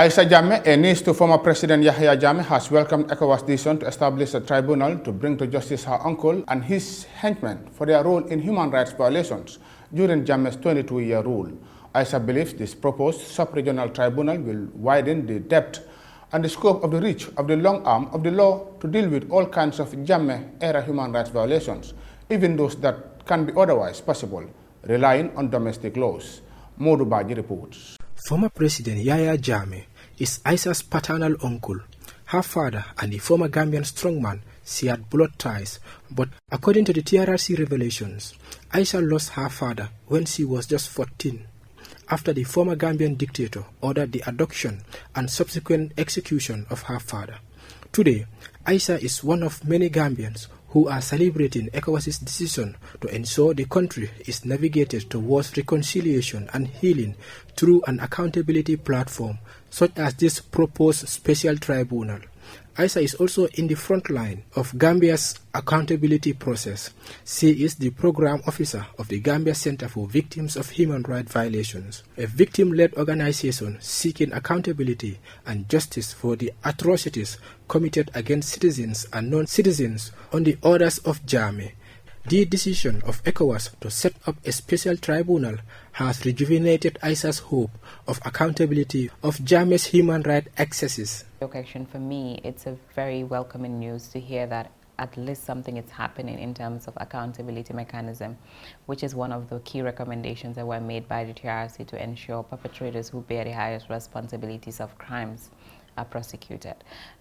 Aisha Jammeh, a niece to former President Yahya Jammeh, has welcomed ECOWAS' decision to establish a tribunal to bring to justice her uncle and his henchmen for their role in human rights violations during Jammeh's 22-year rule. Aisha believes this proposed sub-regional tribunal will widen the depth and the scope of the reach of the long arm of the law to deal with all kinds of Jammeh-era human rights violations, even those that can be otherwise possible, relying on domestic laws. Modu Baji reports. Former President Yahya Jammeh is Aisha's paternal uncle. Her father and the former Gambian strongman shared blood ties, but according to the TRRC revelations, Aisha lost her father when she was just 14, after the former Gambian dictator ordered the abduction and subsequent execution of her father. Today, Aisha is one of many Gambians who are celebrating ECOWAS' decision to ensure the country is navigated towards reconciliation and healing through an accountability platform such as this proposed special tribunal. Aisha is also in the front line of Gambia's accountability process. She is the program officer of the Gambia Center for Victims of Human Rights Violations, a victim-led organization seeking accountability and justice for the atrocities committed against citizens and non-citizens on the orders of Jammeh. The decision of ECOWAS to set up a special tribunal has rejuvenated Aisha's hope of accountability of Jammeh's human rights excesses. Question for me, it's a very welcoming news to hear that at least something is happening in terms of accountability mechanism, which is one of the key recommendations that were made by the TRRC to ensure perpetrators who bear the highest responsibilities of crimes are prosecuted.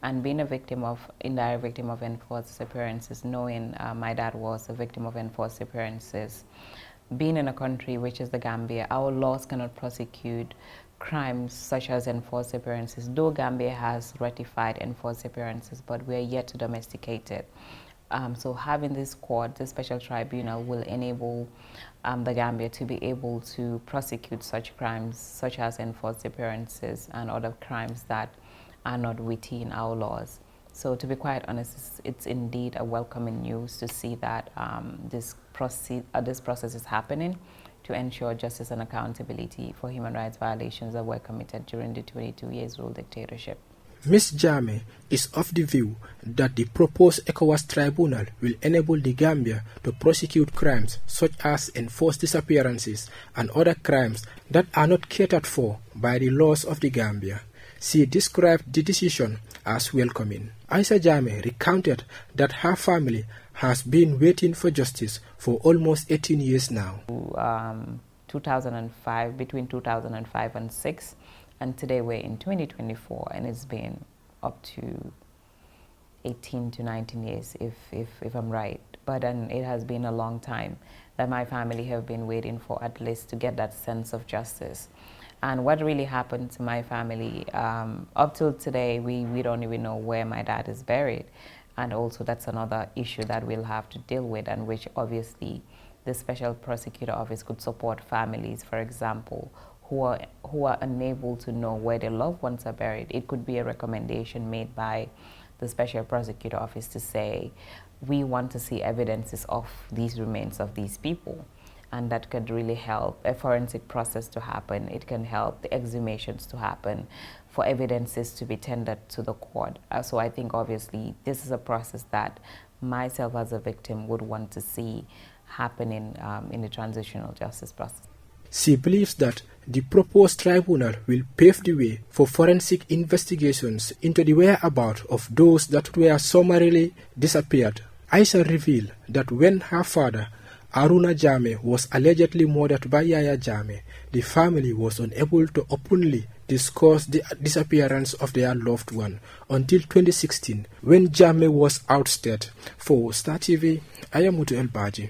And being a victim of, indirect victim of enforced disappearances, knowing my dad was a victim of enforced disappearances, being in a country which is the Gambia, our laws cannot prosecute crimes such as enforced disappearances, though Gambia has ratified enforced disappearances, but we are yet to domesticate it. So having this court, this special tribunal, will enable the Gambia to be able to prosecute such crimes such as enforced disappearances and other crimes that are not within our laws. So to be quite honest, it's indeed a welcoming news to see that this process is happening to ensure justice and accountability for human rights violations that were committed during the 22 years rule dictatorship. Ms. Jammeh is of the view that the proposed ECOWAS tribunal will enable the Gambia to prosecute crimes such as enforced disappearances and other crimes that are not catered for by the laws of the Gambia. She described the decision as welcoming. Aisha Jammeh recounted that her family has been waiting for justice for almost 18 years now. 2005, between 2005 and 6, and today we're in 2024, and it's been up to 18 to 19 years, if I'm right. But it has been a long time that my family have been waiting for, at least to get that sense of justice. And what really happened to my family, up till today, we don't even know where my dad is buried. And also that's another issue that we'll have to deal with, and which obviously the Special Prosecutor Office could support families, for example, who are unable to know where their loved ones are buried. It could be a recommendation made by the Special Prosecutor Office to say, we want to see evidences of these remains of these people. And that could really help a forensic process to happen. It can help the exhumations to happen, for evidences to be tendered to the court. So I think obviously this is a process that myself as a victim would want to see happening in the transitional justice process. She believes that the proposed tribunal will pave the way for forensic investigations into the whereabouts of those that were summarily disappeared. Aisha revealed that when her father, Aruna Jammeh, was allegedly murdered by Yahya Jammeh, the family was unable to openly discuss the disappearance of their loved one until 2016, when Jammeh was ousted. For Star TV, I am Mutu El Baji.